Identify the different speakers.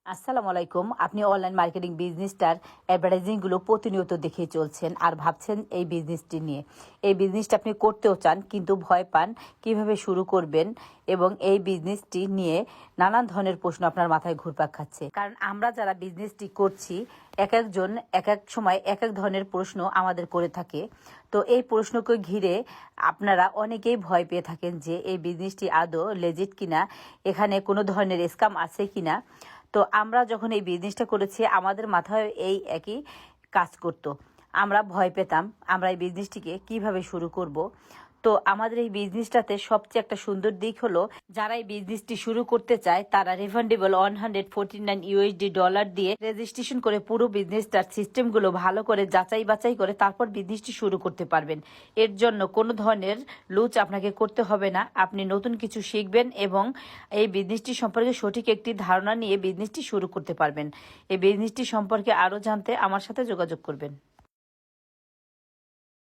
Speaker 1: আসসালামু আলাইকুম। আপনি অনলাইন মার্কেটিং বিজনেসটার অ্যাডভার্টাইজিংগুলো প্রতিনিয়ত দেখেই চলছেন আর ভাবছেন এই বিজনেসটি নিয়ে। এই বিজনেসটা আপনি করতেও চান কিন্তু ভয় পান কিভাবে শুরু করবেন, এবং এই বিজনেসটি নিয়ে নানান ধরনের প্রশ্ন আপনার মাথায় ঘুরপাক খাচ্ছে। কারণ আমরা যারা বিজনেসটি করছি এক একজন এক এক সময় এক এক ধরনের প্রশ্ন আমাদের করে থাকে। তো এই প্রশ্নকে ঘিরে আপনারা অনেকেই ভয় পেয়ে থাকেন যে এই বিজনেসটি আদৌ লেজিট কিনা, এখানে কোনো ধরনের স্ক্যাম আছে কিনা। তো আমরা যখন এই বিজনেসটা করেছি আমাদের মাথায় এই একই কাজ করতো। আমরা ভয় পেতাম আমরা এই বিজনেসটিকে কিভাবে শুরু করব। তো আমাদের এই বিজনেসটাতে সবচেয়ে একটা সুন্দর দিক হলো, যারা এই বিজনেসটি শুরু করতে চায় তারা রিফান্ডেবল $149 দিয়ে রেজিস্ট্রেশন করে পুরো বিজনেসটার সিস্টেমগুলো ভালো করে যাচাই বাছাই করে তারপর বিজনেসটি শুরু করতে পারবেন। এর জন্য কোনো ধরনের লুচ আপনাকে করতে হবে না। আপনি নতুন কিছু শিখবেন এবং এই বিজনেসটি সম্পর্কে সঠিক একটি ধারণা নিয়ে বিজনেসটি শুরু করতে পারবেন। এই বিজনেসটি সম্পর্কে আরও জানতে আমার সাথে যোগাযোগ করবেন।